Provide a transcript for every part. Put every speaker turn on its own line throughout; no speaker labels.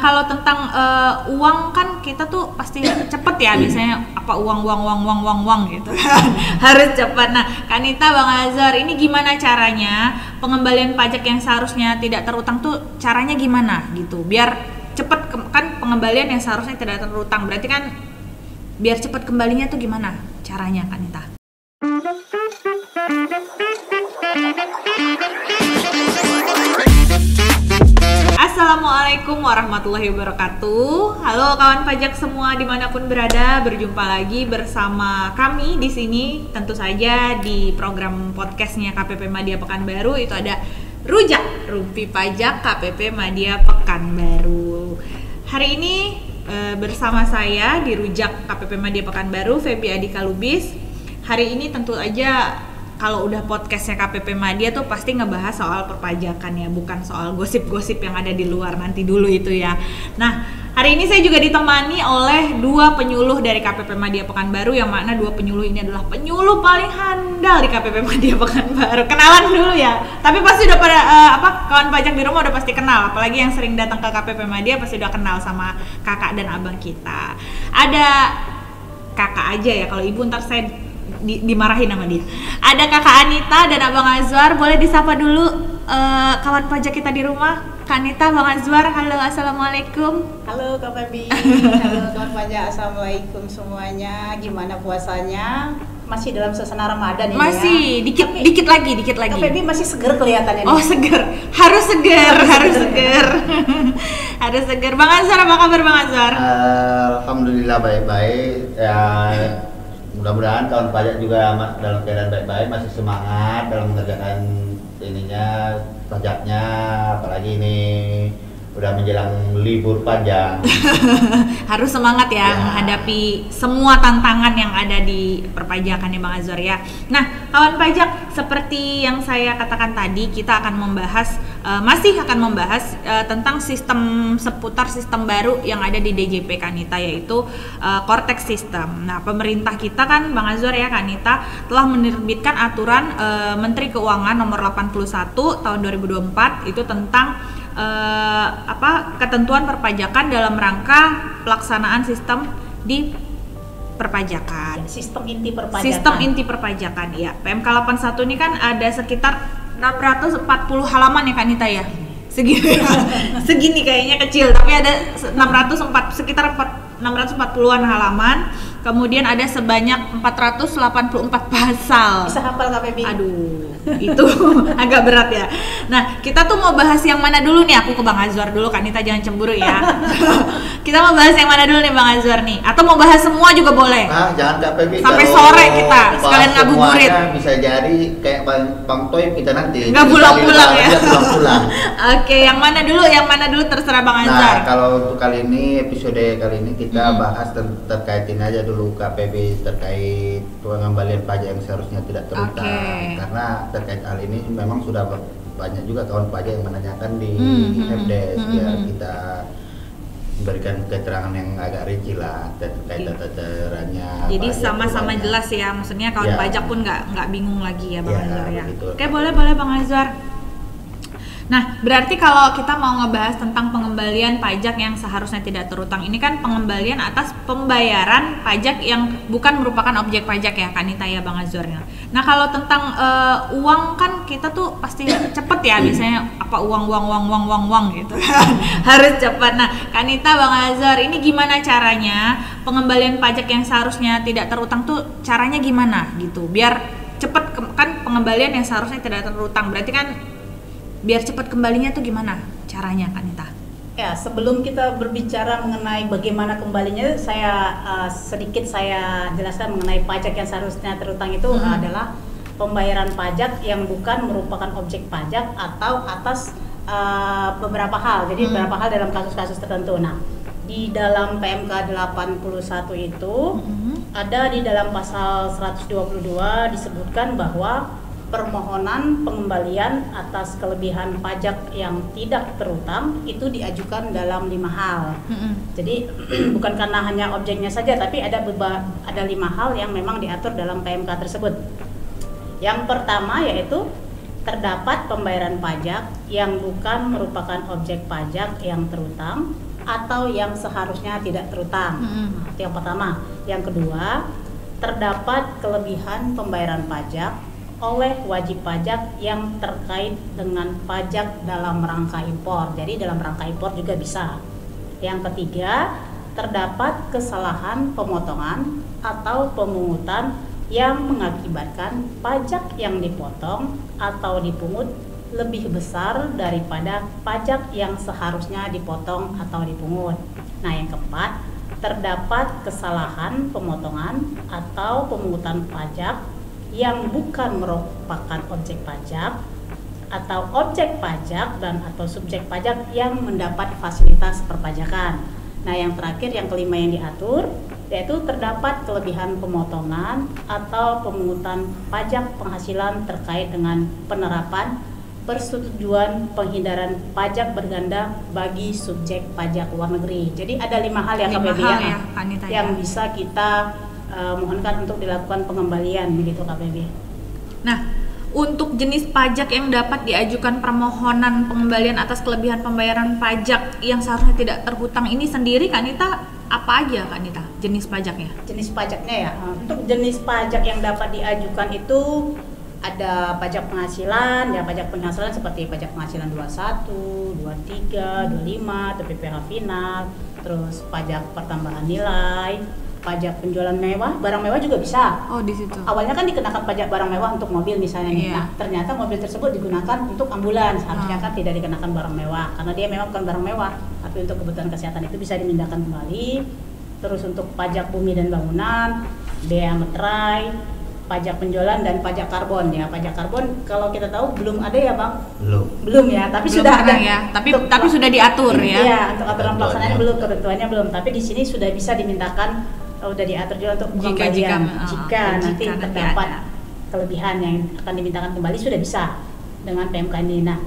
Kalau tentang uang kan kita tuh pasti cepet ya, biasanya apa uang gitu harus cepat. Nah, Kanita, Bang Azhar, ini gimana caranya pengembalian pajak yang seharusnya tidak terutang tuh caranya gimana gitu biar cepet kan pengembalian yang seharusnya tidak terutang, berarti kan biar cepet kembalinya tuh gimana caranya, Kanita? Assalamualaikum warahmatullahi wabarakatuh. Halo kawan pajak semua dimanapun berada, berjumpa lagi bersama kami di sini. Tentu saja di program podcastnya KPP Madya Pekanbaru itu ada Rujak Rumpi Pajak KPP Madya Pekanbaru. Hari ini bersama saya di Rujak KPP Madya Pekanbaru, Feby Adika Lubis. Hari ini tentu aja kalau udah podcastnya KPP Madya tuh pasti ngebahas soal perpajakan ya, bukan soal gosip-gosip yang ada di luar nanti dulu itu ya. Nah, hari ini saya juga ditemani oleh dua penyuluh dari KPP Madya Pekanbaru, yang mana dua penyuluh ini adalah penyuluh paling handal di KPP Madya Pekanbaru. Kenalan dulu ya. Tapi pasti udah pada kawan pajak di rumah udah pasti kenal, apalagi yang sering datang ke KPP Madya pasti udah kenal sama kakak dan abang kita. Ada kakak aja ya, kalau ibu ntar saya dimarahin sama dia. Ada Kakak Anita dan Abang Azhar, boleh disapa dulu kawan pajak kita di rumah. Kak Anita, Bang Azhar, halo, assalamualaikum.
Halo Kak Feby, halo kawan pajak, assalamualaikum semuanya. Gimana puasanya? Masih dalam suasana Ramadan ini
masih,
ya?
dikit lagi.
Kak Feby masih seger kelihatannya.
Oh seger, harus seger. Harus seger. Bang Azhar, apa kabar Bang Azhar?
Alhamdulillah baik-baik ya. Mudah-mudahan kawan pajak juga dalam keadaan baik-baik, masih semangat dalam mengerjakan ininya, pajaknya, apalagi ini udah menjelang libur panjang.
Harus semangat ya menghadapi semua tantangan yang ada di perpajakan ya Bang Azhar ya. Nah, kawan pajak, seperti yang saya katakan tadi, kita akan membahas masih akan membahas tentang seputar sistem baru yang ada di DJP Kanita, yaitu Cortex System. Nah, pemerintah kita kan Bang Azhar ya, Kanita telah menerbitkan aturan Menteri Keuangan nomor 81 tahun 2024 itu tentang ketentuan perpajakan dalam rangka pelaksanaan sistem di perpajakan.
Sistem inti perpajakan ya. PMK 81 ini kan ada sekitar 640 halaman ya Kanita ya. Segini kayaknya kecil, tapi ada sekitar 640-an halaman. Kemudian ada sebanyak 484 pasal. Bisa hafal Kak Feby?
Aduh, itu agak berat ya. Nah, kita tuh mau bahas yang mana dulu nih? Aku ke Bang Azhar dulu, Kanita jangan cemburu ya. Kita mau bahas yang mana dulu nih Bang Azhar nih? Atau mau bahas semua juga boleh?
Jangan Kak Feby.
Sampai sore kita sekalian ngabuburit.
Bisa jadi kayak Bang Toy kita nanti.
Nggak pulang-pulang ya.
Pulang-pulang.
Oke, yang mana dulu? Yang mana dulu terserah Bang Azhar.
Nah, kalau untuk kali ini, episode kali ini kita bahas terkaitin aja dulu KPB terkait pengembalian pajak yang seharusnya tidak terutang. Karena terkait hal ini memang sudah banyak juga kawan pajak yang menanyakan di FDS ya, kita berikan keterangan yang agak rinci lah terkait data-datanya.
Jadi sama-sama jelas ya, maksudnya kawan pajak pun nggak bingung lagi ya Bang Azhar ya.
Betul.
Oke, boleh Bang Azhar. Nah, berarti kalau kita mau ngebahas tentang pengembalian pajak yang seharusnya tidak terutang, ini kan pengembalian atas pembayaran pajak yang bukan merupakan objek pajak ya Kanita ya Bang Azhar. Nah, kalau tentang uang kan kita tuh pasti cepet ya, biasanya apa uang gitu. Harus cepat. Nah, Kanita, Bang Azhar, ini gimana caranya pengembalian pajak yang seharusnya tidak terutang tuh caranya gimana gitu biar cepet kan pengembalian yang seharusnya tidak terutang, berarti kan biar cepat kembalinya tuh gimana caranya Kanita?
Ya, sebelum kita berbicara mengenai bagaimana kembalinya, saya sedikit jelaskan mengenai pajak yang seharusnya terutang itu adalah pembayaran pajak yang bukan merupakan objek pajak atau atas beberapa hal. Jadi beberapa hal dalam kasus-kasus tertentu. Nah, di dalam PMK 81 itu ada di dalam pasal 122 disebutkan bahwa permohonan pengembalian atas kelebihan pajak yang tidak terutang itu diajukan dalam 5 hal. Jadi bukan karena hanya objeknya saja, tapi ada 5 hal yang memang diatur dalam PMK tersebut. Yang pertama yaitu terdapat pembayaran pajak yang bukan merupakan objek pajak yang terutang atau yang seharusnya tidak terutang. Itu yang pertama. Yang kedua, terdapat kelebihan pembayaran pajak oleh wajib pajak yang terkait dengan pajak dalam rangka impor. Jadi dalam rangka impor juga bisa. Yang ketiga, terdapat kesalahan pemotongan atau pemungutan yang mengakibatkan pajak yang dipotong atau dipungut lebih besar daripada pajak yang seharusnya dipotong atau dipungut. Nah, yang keempat, terdapat kesalahan pemotongan atau pemungutan pajak yang bukan merupakan objek pajak atau objek pajak dan atau subjek pajak yang mendapat fasilitas perpajakan. Nah, yang terakhir, yang kelima yang diatur, yaitu terdapat kelebihan pemotongan atau pemungutan pajak penghasilan terkait dengan penerapan persetujuan penghindaran pajak berganda bagi subjek pajak luar negeri. Jadi ada 5 hal ya KPB yang bisa kita mohonkan untuk dilakukan pengembalian begitu KPB.
Nah, untuk jenis pajak yang dapat diajukan permohonan pengembalian atas kelebihan pembayaran pajak yang seharusnya tidak terhutang ini sendiri Kanita apa aja Kanita jenis pajaknya? Jenis pajaknya
ya. Untuk jenis pajak yang dapat diajukan itu ada pajak penghasilan, ya pajak penghasilan seperti pajak penghasilan 21, 23, 25, atau PPh final, terus pajak pertambahan nilai, pajak penjualan mewah, barang mewah juga bisa.
Oh, di situ.
Awalnya kan dikenakan pajak barang mewah untuk mobil misalnya nih. Nah, ternyata mobil tersebut digunakan untuk ambulans, harusnya kan tidak dikenakan barang mewah karena dia memang bukan barang mewah, tapi untuk kebutuhan kesehatan itu bisa dimindahkan kembali. Terus untuk pajak bumi dan bangunan, bea materai, pajak penjualan dan pajak karbon ya. Pajak karbon kalau kita tahu belum ada ya Bang? Belum ya, tapi belum sudah ada
ya. Tapi sudah diatur ya.
Iya, untuk aturan pelaksanaannya belum, ketentuannya belum. Tapi di sini sudah bisa dimintakan, sudah diatur juga untuk pengembalian. Jika nanti terdapat kelebihan yang akan dimintakan kembali sudah bisa dengan PMK ini. Nah,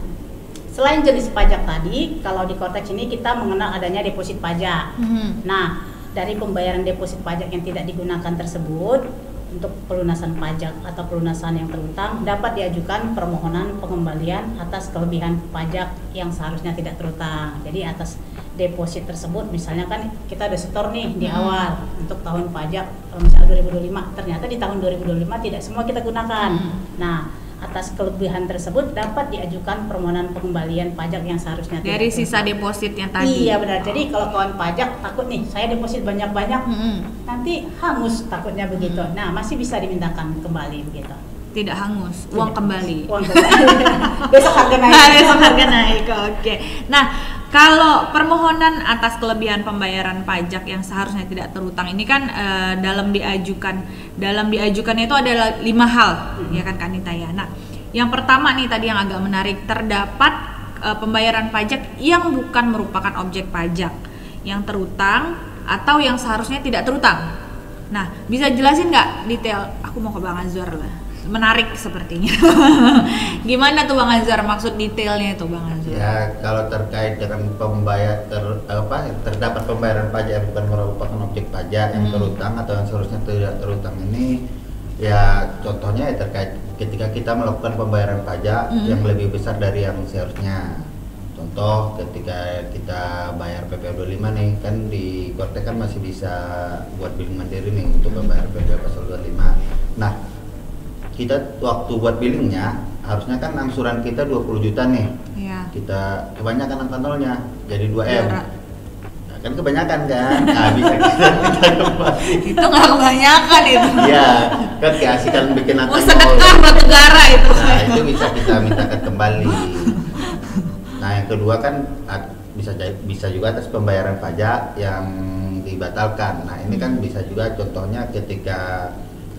selain jenis pajak tadi, kalau di konteks ini kita mengenal adanya deposit pajak. Nah, dari pembayaran deposit pajak yang tidak digunakan tersebut, untuk pelunasan pajak atau pelunasan yang terutang dapat diajukan permohonan pengembalian atas kelebihan pajak yang seharusnya tidak terutang. Jadi atas deposit tersebut, misalnya kan kita ada setor nih di awal untuk tahun pajak misalnya 2025, ternyata di tahun 2025 tidak semua kita gunakan. Nah, atas kelebihan tersebut dapat diajukan permohonan pengembalian pajak yang seharusnya
dari sisa depositnya tadi.
Iya benar. Jadi kalau kawan pajak takut nih, saya deposit banyak-banyak, nanti hangus takutnya begitu. Nah, masih bisa dimintakan kembali begitu.
Tidak hangus, uang kembali.
Uang kembali. Besok harga naik.
Besok harga naik. Oke. Nah, kalau permohonan atas kelebihan pembayaran pajak yang seharusnya tidak terutang ini kan dalam diajukannya itu ada 5 hal, ya kan Kanita ya. Nah, yang pertama nih tadi yang agak menarik, terdapat pembayaran pajak yang bukan merupakan objek pajak yang terutang atau yang seharusnya tidak terutang. Nah, bisa jelasin nggak detail? Aku mau ke Bang Azwar lah. Menarik sepertinya. Gimana tuh Bang Azhar maksud detailnya itu Bang Azhar?
Ya, kalau terkait dengan terdapat pembayaran pajak yang bukan merupakan objek pajak yang terutang atau yang seharusnya tidak terutang ini, ya contohnya ya terkait ketika kita melakukan pembayaran pajak yang lebih besar dari yang seharusnya. Contoh ketika kita bayar PPh 25 nih, kan di Korte kan masih bisa buat billing mandiri nih untuk membayar PPh pasal 25. Nah, kita waktu buat billingnya harusnya kan angsuran kita 20 juta nih. Iya. Kita kebanyakan angka nolnya jadi 2M. Nah, kan kebanyakan kan. Nah, bisa kita minta kembali.
Itu nggak kebanyakan itu.
Iya, kan keasikan bikin angka nol.
Sedekah batu gara itu.
Nah, itu bisa kita mintakan kembali. Nah, yang kedua kan bisa juga atas pembayaran pajak yang dibatalkan. Nah, ini kan bisa juga contohnya ketika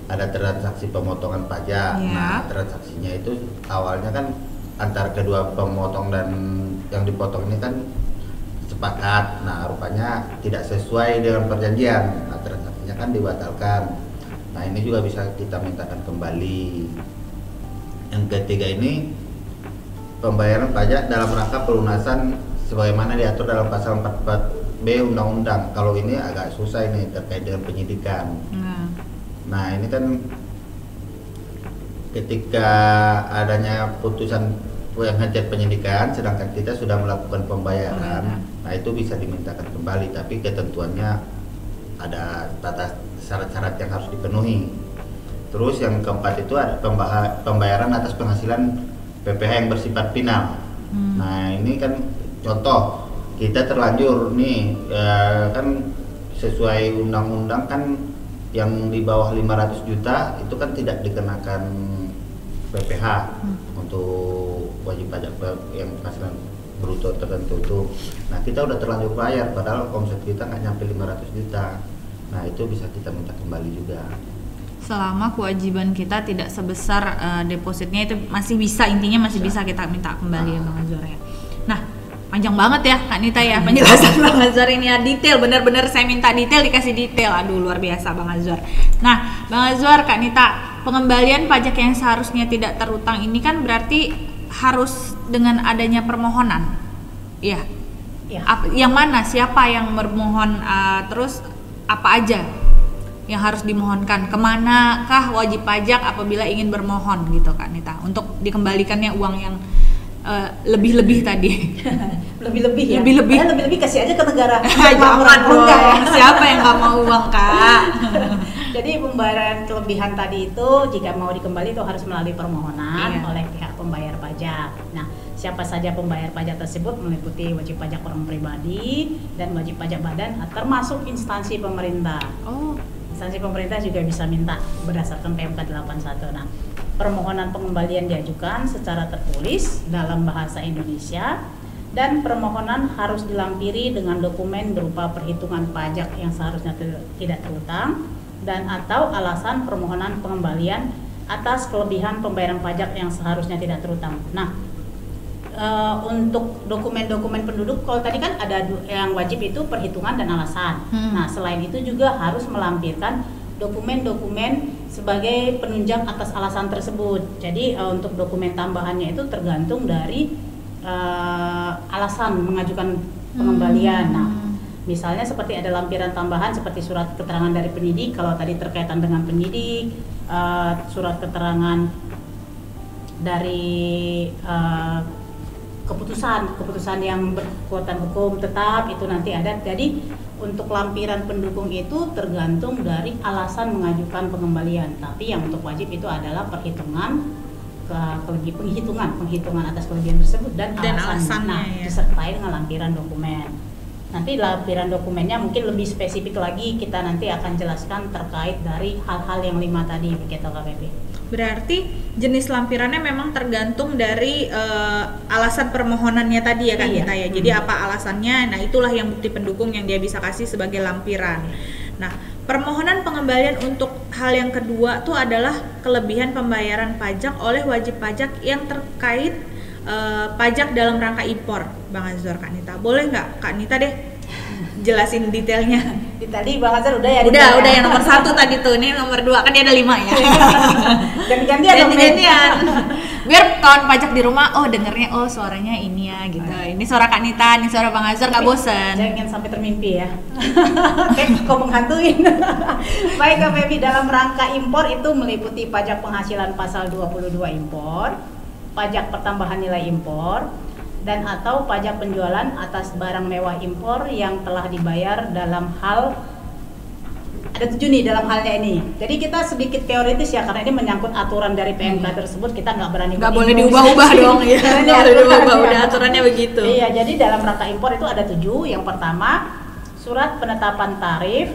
ada transaksi pemotongan pajak. Nah, transaksinya itu awalnya kan antara kedua pemotong dan yang dipotong ini kan sepakat. Nah, rupanya tidak sesuai dengan perjanjian. Nah, transaksinya kan dibatalkan. Nah, ini juga bisa kita mintakan kembali. Yang ketiga ini pembayaran pajak dalam rangka pelunasan sebagaimana diatur dalam pasal 44B Undang-Undang. Kalau ini agak susah ini terkait dengan penyidikan. Nah, ini kan ketika adanya putusan yang ngecek penyidikan, sedangkan kita sudah melakukan pembayaran. Nah itu bisa dimintakan kembali, tapi ketentuannya ada tata syarat-syarat yang harus dipenuhi. Terus yang keempat itu ada pembayaran atas penghasilan PPh yang bersifat final. Nah ini kan contoh kita terlanjur nih kan sesuai undang-undang kan yang di bawah 500 juta itu kan tidak dikenakan PPh untuk wajib pajak yang penghasilan bruto tertentu itu. Nah kita udah terlanjur bayar padahal omset kita nggak nyampe 500 juta. Nah itu bisa kita minta kembali juga.
Selama kewajiban kita tidak sebesar depositnya itu masih bisa, intinya masih bisa kita minta kembali ya Bang Azwar ya. Nah panjang banget ya Kak Nita ya penjelasan Bang Azwar ini ya, detail, benar-benar saya minta detail dikasih detail, aduh luar biasa Bang Azwar. Nah Bang Azwar, Kak Nita, pengembalian pajak yang seharusnya tidak terutang ini kan berarti harus dengan adanya permohonan, ya? Yang mana, siapa yang bermohon, terus apa aja yang harus dimohonkan, kemanakah wajib pajak apabila ingin bermohon gitu Kak Nita untuk dikembalikannya uang yang lebih-lebih tadi.
Lebih-lebih ya?
Lebih-lebih
kasih aja ke negara.
Jangan dong, siapa yang nggak mau uang Kak?
Jadi pembayaran kelebihan tadi itu jika mau dikembali itu harus melalui permohonan oleh pihak pembayar pajak. Nah, siapa saja pembayar pajak tersebut meliputi wajib pajak orang pribadi dan wajib pajak badan, termasuk instansi pemerintah. Instansi pemerintah juga bisa minta berdasarkan PMK 81. Nah, permohonan pengembalian diajukan secara tertulis dalam bahasa Indonesia dan permohonan harus dilampiri dengan dokumen berupa perhitungan pajak yang seharusnya tidak terutang dan atau alasan permohonan pengembalian atas kelebihan pembayaran pajak yang seharusnya tidak terutang. Nah, untuk dokumen-dokumen penduduk, kalau tadi kan ada yang wajib itu perhitungan dan alasan. Nah, selain itu juga harus melampirkan dokumen-dokumen sebagai penunjang atas alasan tersebut. Jadi untuk dokumen tambahannya itu tergantung dari alasan mengajukan pengembalian. Nah, misalnya seperti ada lampiran tambahan seperti surat keterangan dari penyidik kalau tadi terkaitan dengan penyidik, surat keterangan dari keputusan yang berkekuatan hukum tetap itu nanti ada. Jadi untuk lampiran pendukung itu tergantung dari alasan mengajukan pengembalian. Tapi yang untuk wajib itu adalah penghitungan atas kelebihan tersebut dan alasannya. Nah, disertai dengan lampiran dokumen. Nanti lampiran dokumennya mungkin lebih spesifik lagi kita nanti akan jelaskan terkait dari hal-hal yang 5 tadi begitu KPP.
Berarti jenis lampirannya memang tergantung dari alasan permohonannya tadi ya Kak Nita ya. Jadi apa alasannya, nah itulah yang bukti pendukung yang dia bisa kasih sebagai lampiran. Nah, permohonan pengembalian untuk hal yang kedua tuh adalah kelebihan pembayaran pajak oleh wajib pajak yang terkait pajak dalam rangka impor. Bang Azwar, Kak Nita, boleh nggak Kak Nita deh jelasin detailnya?
Tadi Bang Azwar udah ya?
Udah yang nomor 1 tadi tuh, ini nomor 2 kan dia ada 5 ya. Ganti-gantian. Biar kawan pajak di rumah, dengernya suaranya ini ya gitu. Ini suara Kak Nita, ini suara Bang Azwar, nggak bosan.
Jangan sampai termimpi ya. Kok menghantuin. Baik KPP, dalam rangka impor itu meliputi pajak penghasilan pasal 22 impor, pajak pertambahan nilai impor, dan atau pajak penjualan atas barang mewah impor yang telah dibayar dalam hal ada 7 nih dalam halnya ini. Jadi kita sedikit teoritis ya karena ini menyangkut aturan dari PMK tersebut, kita nggak berani
boleh diubah-ubah dong ya. Nggak boleh diubah, udah aturannya begitu.
Iya, jadi dalam rangka impor itu ada 7. Yang pertama, surat penetapan tarif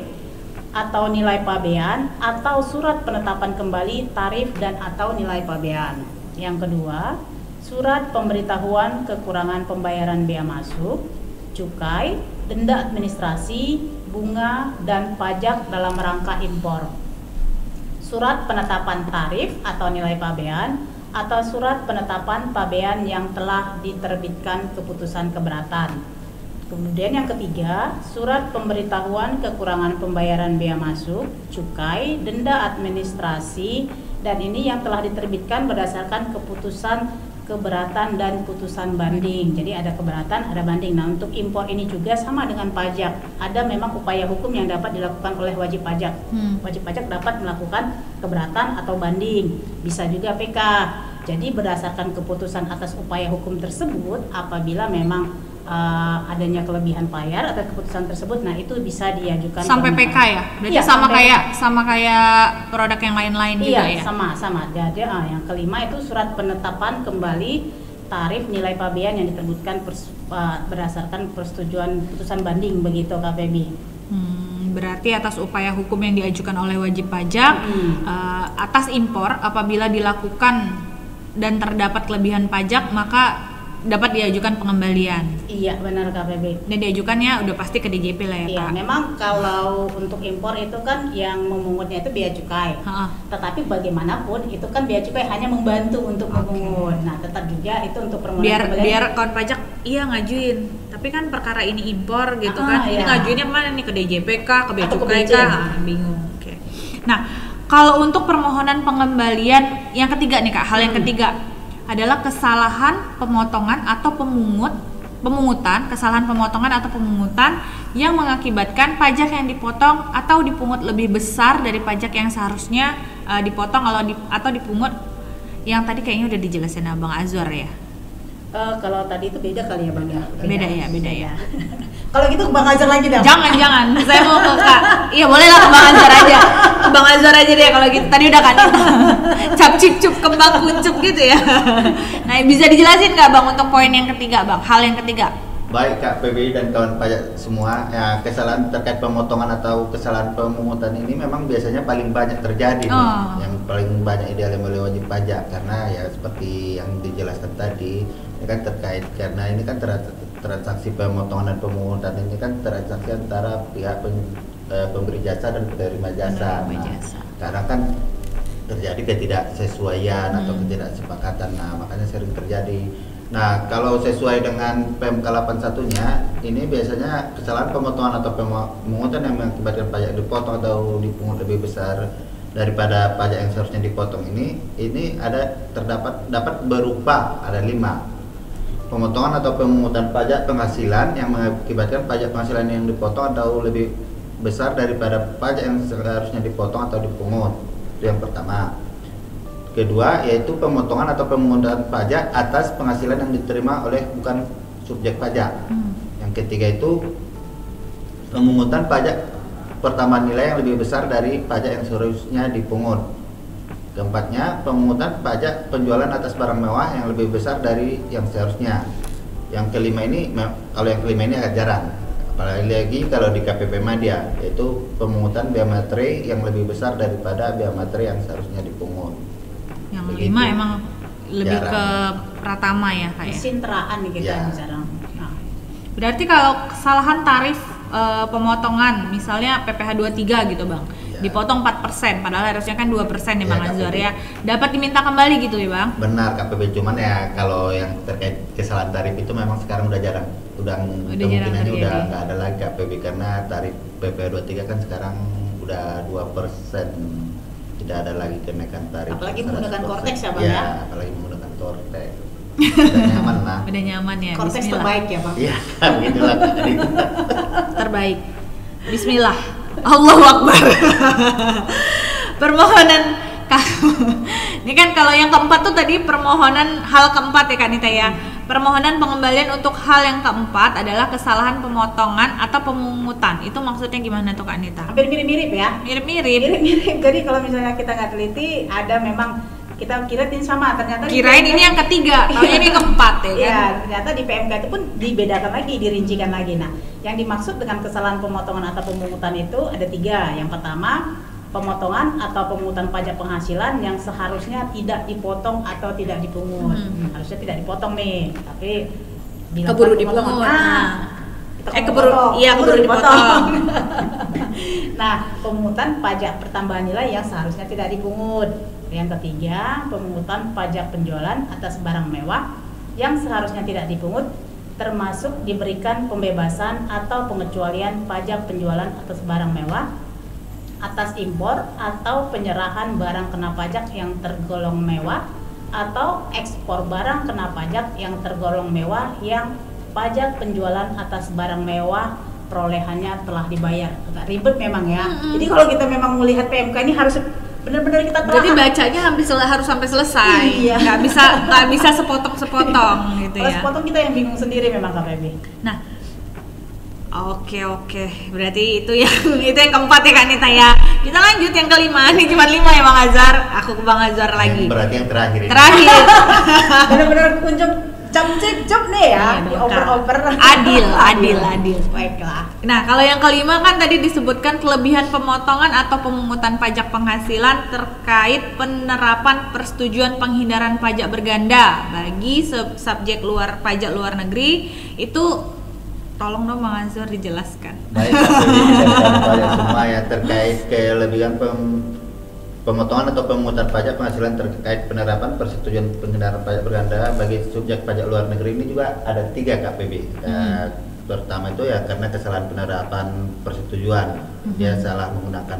atau nilai pabean atau surat penetapan kembali tarif dan atau nilai pabean. Yang kedua, surat pemberitahuan kekurangan pembayaran bea masuk, cukai, denda administrasi, bunga, dan pajak dalam rangka impor. Surat penetapan tarif atau nilai pabean atau surat penetapan pabean yang telah diterbitkan keputusan keberatan. Kemudian yang ketiga, surat pemberitahuan kekurangan pembayaran bea masuk, cukai, denda administrasi, dan ini yang telah diterbitkan berdasarkan keputusan keberatan dan putusan banding. Jadi ada keberatan, ada banding. Nah, untuk impor ini juga sama dengan pajak. Ada memang upaya hukum yang dapat dilakukan oleh wajib pajak. Wajib pajak dapat melakukan keberatan atau banding. Bisa juga PK. Jadi berdasarkan keputusan atas upaya hukum tersebut, apabila memang adanya kelebihan bayar atau keputusan tersebut, nah itu bisa diajukan
sampai PK ya. Berarti
iya,
sama kayak produk yang lain-lain juga ya.
Iya, sama. Jadi yang kelima itu surat penetapan kembali tarif nilai pabean yang diterbitkan berdasarkan persetujuan putusan banding begitu KPB.
Berarti atas upaya hukum yang diajukan oleh wajib pajak atas impor apabila dilakukan dan terdapat kelebihan pajak maka dapat diajukan pengembalian.
Iya, benar KPB.
Dan diajukannya udah pasti ke DJP lah ya,
Iya,
Pak.
memang kalau untuk impor itu kan yang memungutnya itu bea cukai. Tetapi bagaimanapun itu kan bea cukai hanya membantu untuk memungut. Nah, tetap juga itu untuk permohonan
biar kawan pajak ngajuin. Tapi kan perkara ini impor gitu kan. Ini ngajuinnya kemana nih? Ke DJP kah? Ke bea cukai kah? Bingung. Oke. Nah, kalau untuk permohonan pengembalian yang ketiga nih Kak, hal yang ketiga adalah kesalahan pemotongan atau kesalahan pemotongan atau pemungutan yang mengakibatkan pajak yang dipotong atau dipungut lebih besar dari pajak yang seharusnya dipotong atau dipungut, yang tadi kayaknya udah dijelasin Abang Azwar ya.
Kalau tadi itu beda kali ya Bang ya?
Beda ya.
Kalau gitu Bang Azwar lagi dah.
Jangan. Saya mau ke Kak. Iya boleh lah ke Bang Azwar aja. Bang Azwar aja deh kalau gitu. Tadi udah kan cap cip cup kembang kuncup gitu ya. Nah, bisa dijelasin nggak Bang untuk poin yang ketiga Bang? Hal yang ketiga.
Baik Kak PBI dan kawan pajak semua, ya, kesalahan terkait pemotongan atau kesalahan pemungutan ini memang biasanya paling banyak terjadi nih. Yang paling banyak dialami oleh wajib pajak karena ya seperti yang dijelaskan tadi, ini kan terkait karena ini kan transaksi pemotongan dan pemungutan ini kan transaksi antara pihak pemberi jasa dan penerima jasa. Karena kan terjadi ketidaksesuaian atau ketidaksepakatan, nah makanya sering terjadi. Nah, kalau sesuai dengan PMK 81-nya, ini biasanya kesalahan pemotongan atau pemungutan yang mengakibatkan pajak dipotong atau dipungut lebih besar daripada pajak yang seharusnya dipotong ini dapat berupa ada 5. Pemotongan atau pemungutan pajak penghasilan yang mengakibatkan pajak penghasilan yang dipotong atau lebih besar daripada pajak yang seharusnya dipotong atau dipungut. Itu yang pertama. Kedua, yaitu pemotongan atau pemungutan pajak atas penghasilan yang diterima oleh bukan subjek pajak. Yang ketiga itu pemungutan pajak pertambahan nilai yang lebih besar dari pajak yang seharusnya dipungut. Keempatnya, pemungutan pajak penjualan atas barang mewah yang lebih besar dari yang seharusnya. Yang kelima ini agak jarang, apalagi lagi kalau di KPP Madya, yaitu pemungutan bea materai yang lebih besar daripada bea materai yang seharusnya dipungut.
Yang
Begitu.
5 emang lebih
Jarang.
ke pratama ya kayak.
Sinteraan nih kita
Ya.
sekarang.
Berarti kalau kesalahan tarif pemotongan misalnya PPh 23 gitu Bang, dipotong 4%, padahal harusnya kan 2% ya Bang Azwar ya, dapat diminta kembali gitu ya Bang?
Benar KPB, cuman ya kalau yang terkait kesalahan tarif itu memang sekarang udah jarang, kemungkinannya udah nggak ada lagi KPB karena tarif PPh 23 kan sekarang udah 2%, tidak ada lagi kenaikan tarif.
Apalagi menggunakan Cortex ya Bang
ya? Apalagi menggunakan Cortex. Udah nyaman lah.
Udah nyaman ya.
Cortex
Bismillah.
terbaik ya Bang.
Iya, begitulah.
Terbaik. Bismillah. Allahu Akbar. Permohonan ini kan kalau yang keempat tuh tadi permohonan hal keempat ya Kak Nita ya. Permohonan pengembalian untuk hal yang keempat adalah kesalahan pemotongan atau pemungutan. Itu maksudnya gimana tuh Kak Nita?
Hampir mirip-mirip ya.
Mirip-mirip.
Jadi kalau misalnya kita nggak teliti, ada memang kita kirain sama, ternyata
kirain ini yang ketiga, taunya ini keempat ya kan?
Iya, ternyata di PMK itu pun dibedakan lagi, dirincikan lagi. Nah, yang dimaksud dengan kesalahan pemotongan atau pemungutan itu ada 3. Yang pertama, pemotongan atau pemungutan pajak penghasilan yang seharusnya tidak dipotong atau tidak dipungut. Harusnya tidak dipotong nih, tapi
keburu dipungut.
Keburu
dipotong.
Nah, pemungutan pajak pertambahan nilai yang seharusnya tidak dipungut. Yang ketiga, pemungutan pajak penjualan atas barang mewah yang seharusnya tidak dipungut, termasuk diberikan pembebasan atau pengecualian pajak penjualan atas barang mewah, atas impor atau penyerahan barang kena pajak yang tergolong mewah, atau ekspor barang kena pajak yang tergolong mewah yang pajak penjualan atas barang mewah perolehannya telah dibayar. Agak ribet memang ya. Jadi kalau kita memang melihat PMK ini harus benar-benar kita telah.
Jadi bacanya harus sampai selesai.
Iya.
Nggak bisa sepotong-sepotong gitu
Kalau
ya.
sepotong kita yang bingung sendiri memang Kak Feby.
Nah, oke. Berarti itu yang keempat ya Kak Nita ya. Kita lanjut yang kelima. Nih cuma 5 ya Bang Azhar. Aku ke Bang Azhar lagi.
Berarti yang terakhir ini.
Terakhir.
Benar-benar kunjung cap nih ya,
Iya,
dioper-oper.
Adil.
Baiklah.
Nah, kalau yang kelima kan tadi disebutkan kelebihan pemotongan atau pemungutan pajak penghasilan terkait penerapan persetujuan penghindaran pajak berganda bagi subjek pajak luar negeri. Itu tolong dong Bang Azhar dijelaskan.
Baik, pajak semua ya terkait kelebihan pemotongan atau pemungutan pajak penghasilan terkait penerapan persetujuan penghindaran pajak berganda bagi subjek pajak luar negeri ini juga ada 3 KPB. Pertama itu ya karena kesalahan penerapan persetujuan, dia salah menggunakan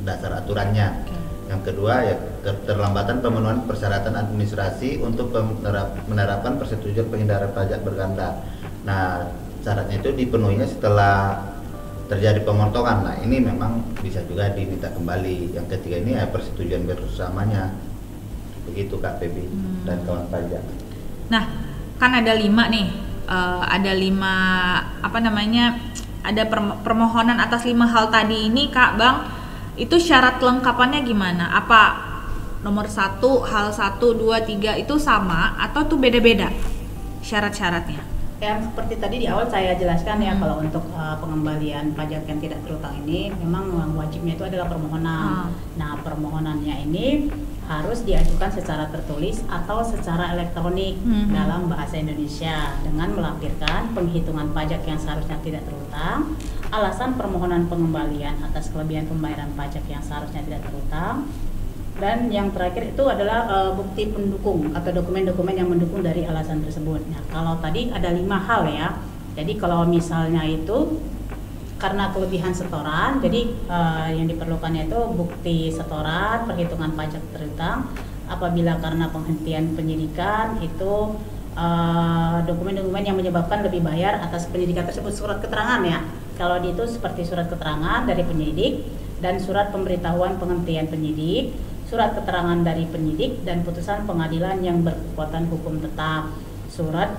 dasar aturannya. Yang kedua ya keterlambatan pemenuhan persyaratan administrasi untuk penerapan persetujuan penghindaran pajak berganda. Nah, syaratnya itu dipenuhinya setelah terjadi pemotongan. Nah, ini memang bisa juga diminta kembali. Yang ketiga ini ya persetujuan bersamanya. Begitu Kak Feby dan kawan pajak.
Nah, kan ada 5 nih. Ada 5 ada permohonan atas 5 hal tadi ini Kak Bang. Itu syarat kelengkapannya gimana? Apa nomor 1, hal 1, 2, 3 itu sama atau tuh beda-beda syarat-syaratnya?
Yang seperti tadi di awal saya jelaskan ya, kalau untuk pengembalian pajak yang tidak terutang ini memang wajibnya itu adalah permohonan. Nah, permohonannya ini harus diajukan secara tertulis atau secara elektronik dalam bahasa Indonesia dengan melampirkan penghitungan pajak yang seharusnya tidak terutang, alasan permohonan pengembalian atas kelebihan pembayaran pajak yang seharusnya tidak terutang, dan yang terakhir itu adalah bukti pendukung atau dokumen-dokumen yang mendukung dari alasan tersebut. Nah, kalau tadi ada 5 hal ya. Jadi kalau misalnya itu karena kelebihan setoran, jadi yang diperlukannya itu bukti setoran, perhitungan pajak terutang. Apabila karena penghentian penyidikan itu dokumen-dokumen yang menyebabkan lebih bayar atas penyidikan tersebut, surat keterangan ya. Kalau itu seperti surat keterangan dari penyidik dan surat pemberitahuan penghentian penyidik, surat keterangan dari penyidik dan putusan pengadilan yang berkekuatan hukum tetap, surat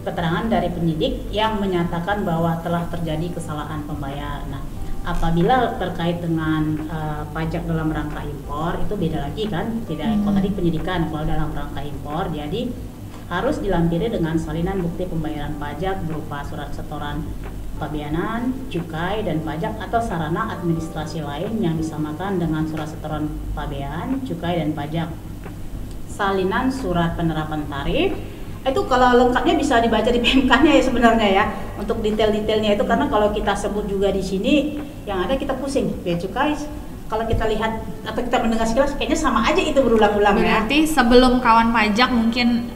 keterangan dari penyidik yang menyatakan bahwa telah terjadi kesalahan pembayar. Nah, apabila terkait dengan pajak dalam rangka impor itu beda lagi kan, tidak. Kalau tadi penyidikan, kalau dalam rangka impor jadi harus dilampiri dengan salinan bukti pembayaran pajak berupa surat setoran pabeanan, cukai, dan pajak atau sarana administrasi lain yang disamakan dengan surat setoran pabean, cukai, dan pajak. Salinan surat penerapan tarif itu kalau lengkapnya bisa dibaca di PMK-nya ya sebenarnya ya, untuk detail-detailnya itu, karena kalau kita sebut juga di sini yang ada kita pusing. Bea cukai kalau kita lihat atau kita mendengar sekilas kayaknya sama aja itu berulang-ulang ya.
Berarti sebelum kawan pajak mungkin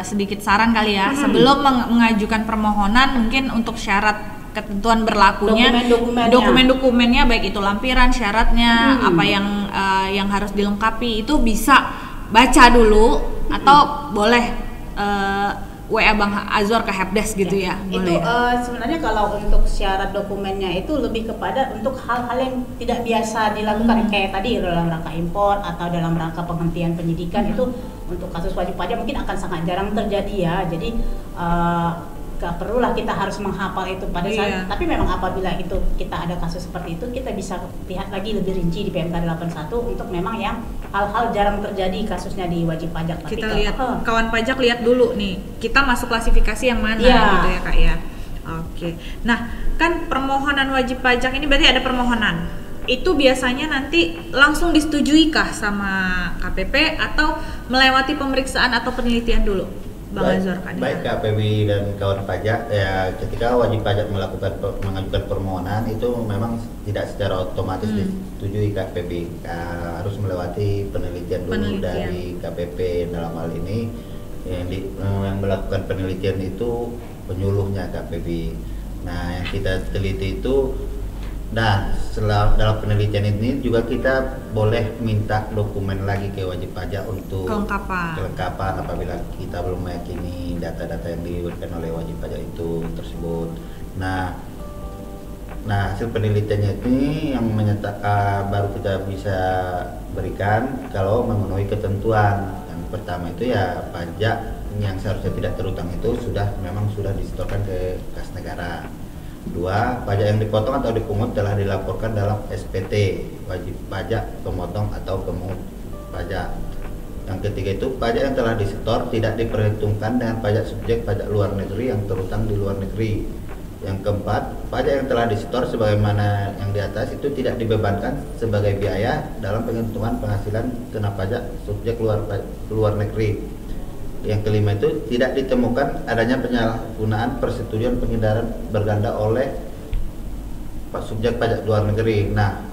sedikit saran kali ya, sebelum mengajukan permohonan mungkin untuk syarat ketentuan berlakunya dokumen-dokumennya baik itu lampiran syaratnya apa yang harus dilengkapi itu bisa baca dulu atau boleh WA Bang Azhar ke Helpdesk gitu ya. Boleh.
Itu sebenarnya kalau untuk syarat dokumennya itu lebih kepada untuk hal-hal yang tidak biasa dilakukan kayak tadi dalam rangka impor atau dalam rangka penghentian penyidikan. Itu untuk kasus wajib pajak mungkin akan sangat jarang terjadi ya. Jadi gak perlulah kita harus menghafal itu pada saat, tapi memang apabila itu kita ada kasus seperti itu kita bisa lihat lagi lebih rinci di PMK 81 untuk memang yang hal-hal jarang terjadi kasusnya di wajib pajak.
Kita lihat kawan pajak lihat dulu nih kita masuk klasifikasi yang mana gitu ya Kak ya. Oke. Nah, kan permohonan wajib pajak ini berarti ada permohonan. Itu biasanya nanti langsung disetujui kah sama KPP atau melewati pemeriksaan atau penelitian dulu? Bang Azhar kan.
Baik KPB dan kawan pajak ya, ketika wajib pajak mengajukan permohonan itu memang tidak secara otomatis disetujui KPB, harus melewati penelitian dulu dari KPP. Dalam hal ini yang melakukan penelitian itu penyuluhnya KPB. Nah, yang kita teliti itu, nah setelah dalam penelitian ini juga kita boleh minta dokumen lagi ke wajib pajak untuk kelengkapan apabila kita belum meyakini data-data yang diberikan oleh wajib pajak itu tersebut. Nah, Nah, hasil penelitiannya ini yang menyatakan baru kita bisa berikan kalau memenuhi ketentuan. Yang pertama itu ya pajak yang seharusnya tidak terutang itu memang sudah disetorkan ke kas negara. Dua, pajak yang dipotong atau dipungut telah dilaporkan dalam SPT, wajib pajak pemotong atau pemungut pajak. Yang ketiga itu pajak yang telah disetor tidak diperhitungkan dengan pajak subjek pajak luar negeri yang terutang di luar negeri. Yang keempat, pajak yang telah disetor sebagaimana yang di atas itu tidak dibebankan sebagai biaya dalam penghitungan penghasilan kena pajak subjek luar negeri. Yang kelima itu tidak ditemukan adanya penyalahgunaan persetujuan pengedaran berganda oleh subjek pajak luar negeri. Nah,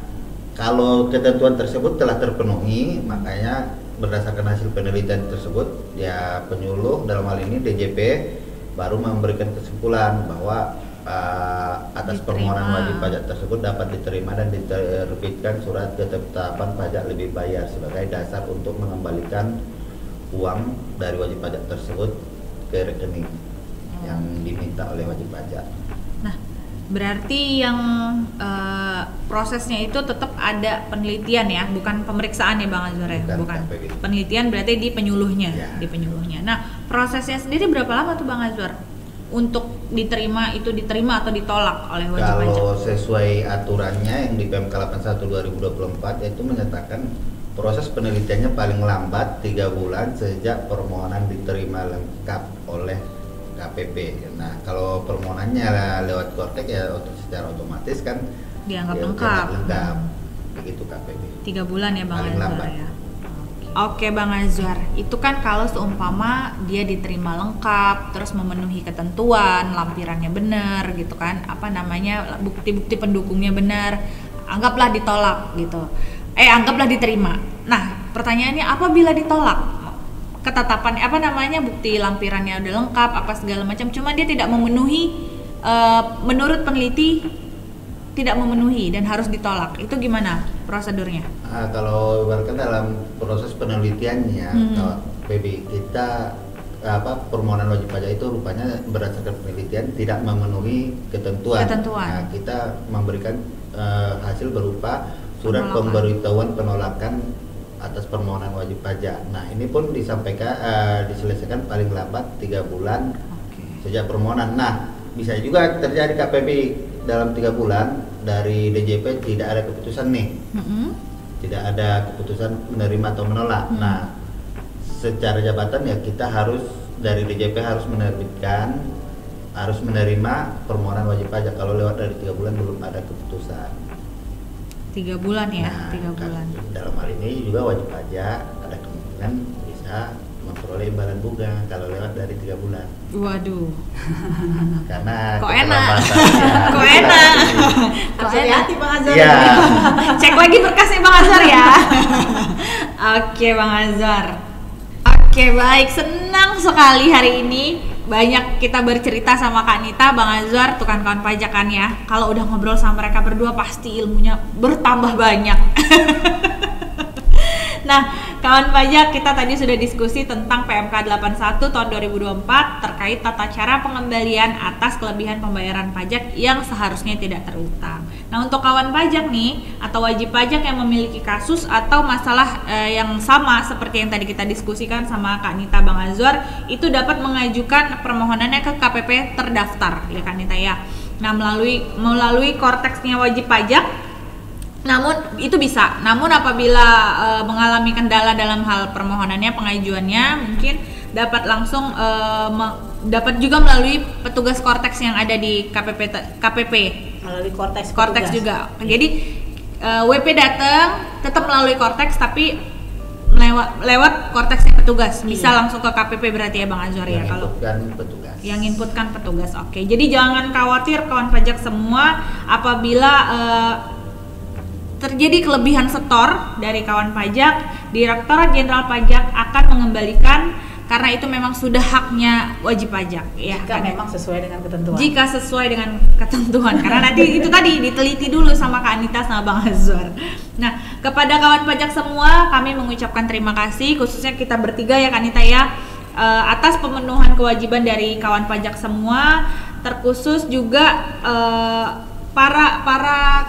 kalau ketentuan tersebut telah terpenuhi, makanya berdasarkan hasil penelitian tersebut, ya penyuluh dalam hal ini DJP baru memberikan kesimpulan bahwa atas permohonan wajib pajak tersebut dapat diterima dan diterbitkan surat ketetapan pajak lebih bayar sebagai dasar untuk mengembalikan uang dari wajib pajak tersebut ke rekening yang diminta oleh wajib pajak.
Nah, berarti yang prosesnya itu tetap ada penelitian ya, bukan pemeriksaan ya Bang Azwar ya? Bukan. Penelitian berarti di penyuluhnya, ya. Di penyuluhnya. Nah, prosesnya sendiri berapa lama tuh Bang Azwar untuk diterima atau ditolak oleh wajib pajak?
Kalau sesuai aturannya yang di PMK 81 2024 yaitu menyatakan proses penelitiannya paling lambat 3 bulan sejak permohonan diterima lengkap oleh KPP. Nah, kalau permohonannya lewat Kortek ya secara otomatis kan
dianggap lengkap.
Begitu KPP.
3 bulan ya Bang
paling
Azwar
lambat.
Ya. Oke Bang Azwar, itu kan kalau seumpama dia diterima lengkap, terus memenuhi ketentuan, lampirannya benar gitu kan, bukti-bukti pendukungnya benar, anggaplah ditolak gitu. Anggaplah diterima. Nah, pertanyaannya apabila ditolak, ketetapan bukti lampirannya udah lengkap apa segala macam, cuma dia tidak memenuhi, menurut peneliti tidak memenuhi dan harus ditolak, itu gimana prosedurnya?
Kalau ibaratkan dalam proses penelitiannya, kalau PB kita permohonan wajib pajak itu rupanya berdasarkan penelitian tidak memenuhi ketentuan. Nah, kita memberikan hasil berupa surat pemberitahuan penolakan atas permohonan wajib pajak. Nah, ini pun diselesaikan paling lambat 3 bulan sejak permohonan. Nah, bisa juga terjadi KPP dalam 3 bulan dari DJP tidak ada keputusan nih, tidak ada keputusan menerima atau menolak. Nah, secara jabatan ya kita dari DJP harus menerima permohonan wajib pajak. Kalau lewat dari 3 bulan belum ada keputusan.
3 bulan ya,
nah,
3 bulan.
Dalam hal ini juga wajib pajak ada kemungkinan bisa memperoleh imbalan bunga kalau lewat dari 3 bulan.
Waduh.
Karena
kok enak.
Kok enak. Hati-hati Bang Azhar.
Ya.
Cek lagi berkasnya Bang Azhar ya. Oke Bang Azhar. Oke, baik, senang sekali hari ini banyak kita bercerita sama Kak Nita, Bang Azhar, tuh kan kawan pajak kan ya. Kalau udah ngobrol sama mereka berdua pasti ilmunya bertambah banyak. Nah, kawan pajak, kita tadi sudah diskusi tentang PMK 81 tahun 2024 terkait tata cara pengembalian atas kelebihan pembayaran pajak yang seharusnya tidak terutang. Nah, untuk kawan pajak nih atau wajib pajak yang memiliki kasus atau masalah yang sama seperti yang tadi kita diskusikan sama Kak Nita, Bang Azhar, itu dapat mengajukan permohonannya ke KPP terdaftar ya Kak Nita ya. Nah, melalui korteksnya wajib pajak. Namun itu bisa. Namun apabila mengalami kendala dalam hal permohonannya, pengajuannya, mungkin dapat langsung dapat juga melalui petugas korteks yang ada di KPP.
Melalui
korteks juga. Jadi WP datang tetap melalui korteks tapi lewat korteksnya petugas. Bisa langsung ke KPP berarti ya Bang Azhar ya kalau yang inputkan petugas. Oke. Jadi jangan khawatir kawan pajak semua apabila terjadi kelebihan setor dari kawan pajak, Direktorat Jenderal Pajak akan mengembalikan karena itu memang sudah haknya wajib pajak ya.
Jika memang sesuai dengan ketentuan.
Jika sesuai dengan ketentuan. Karena nanti itu tadi diteliti dulu sama Kak Anita sama Bang Azhar. Nah, kepada kawan pajak semua kami mengucapkan terima kasih khususnya kita bertiga ya Kak Anita ya atas pemenuhan kewajiban dari kawan pajak semua, terkhusus juga para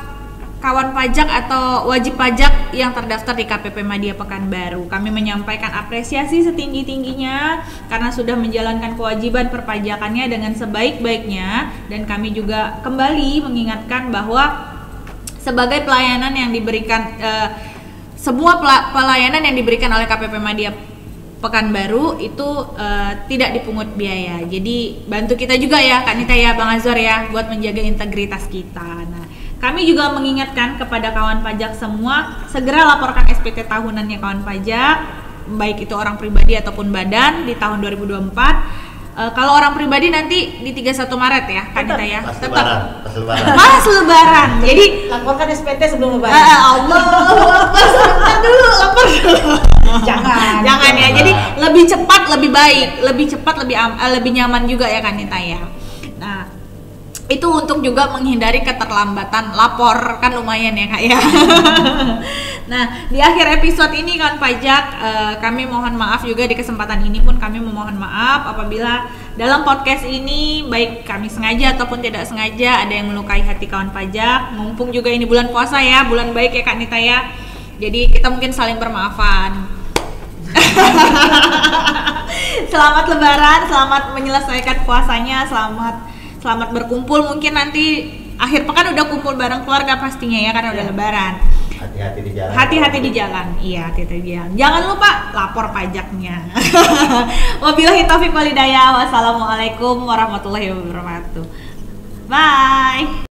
kawan pajak atau wajib pajak yang terdaftar di KPP Madya Pekanbaru. Kami menyampaikan apresiasi setinggi-tingginya karena sudah menjalankan kewajiban perpajakannya dengan sebaik-baiknya, dan kami juga kembali mengingatkan bahwa sebagai pelayanan yang diberikan semua pelayanan yang diberikan oleh KPP Madya Pekanbaru itu tidak dipungut biaya. Jadi bantu kita juga ya Kak Nita ya, Bang Azwar ya, buat menjaga integritas kita. Nah, kami juga mengingatkan kepada kawan pajak semua, segera laporkan SPT tahunannya kawan pajak, baik itu orang pribadi ataupun badan di tahun 2024. Kalau orang pribadi nanti di 31 Maret ya, Kak Nita ya.
Pas
Tetap.
lebaran.
Pas lebaran. Jadi
laporkan SPT sebelum lebaran.
Allah, lapor dulu, lapor dulu. Jangan ya. Jadi lebih cepat lebih baik, lebih cepat lebih nyaman juga ya Kak Nita ya. Nah, itu untuk juga menghindari keterlambatan lapor, kan lumayan ya Kak ya. Nah, di akhir episode ini kawan pajak, kami mohon maaf juga, di kesempatan ini pun kami memohon maaf apabila dalam podcast ini baik kami sengaja ataupun tidak sengaja ada yang melukai hati kawan pajak. Mumpung juga ini bulan puasa ya, bulan baik ya Kak Nita ya. Jadi kita mungkin saling bermaafan. Selamat lebaran, selamat menyelesaikan puasanya, selamat berkumpul. Mungkin nanti akhir pekan udah kumpul bareng keluarga pastinya ya, karena udah lebaran.
Hati-hati di jalan.
Hati-hati di jalan. Iya, hati-hati di jalan. Jangan lupa lapor pajaknya. Wabillahi taufiq wal hidayah. Wassalamualaikum warahmatullahi wabarakatuh. Bye.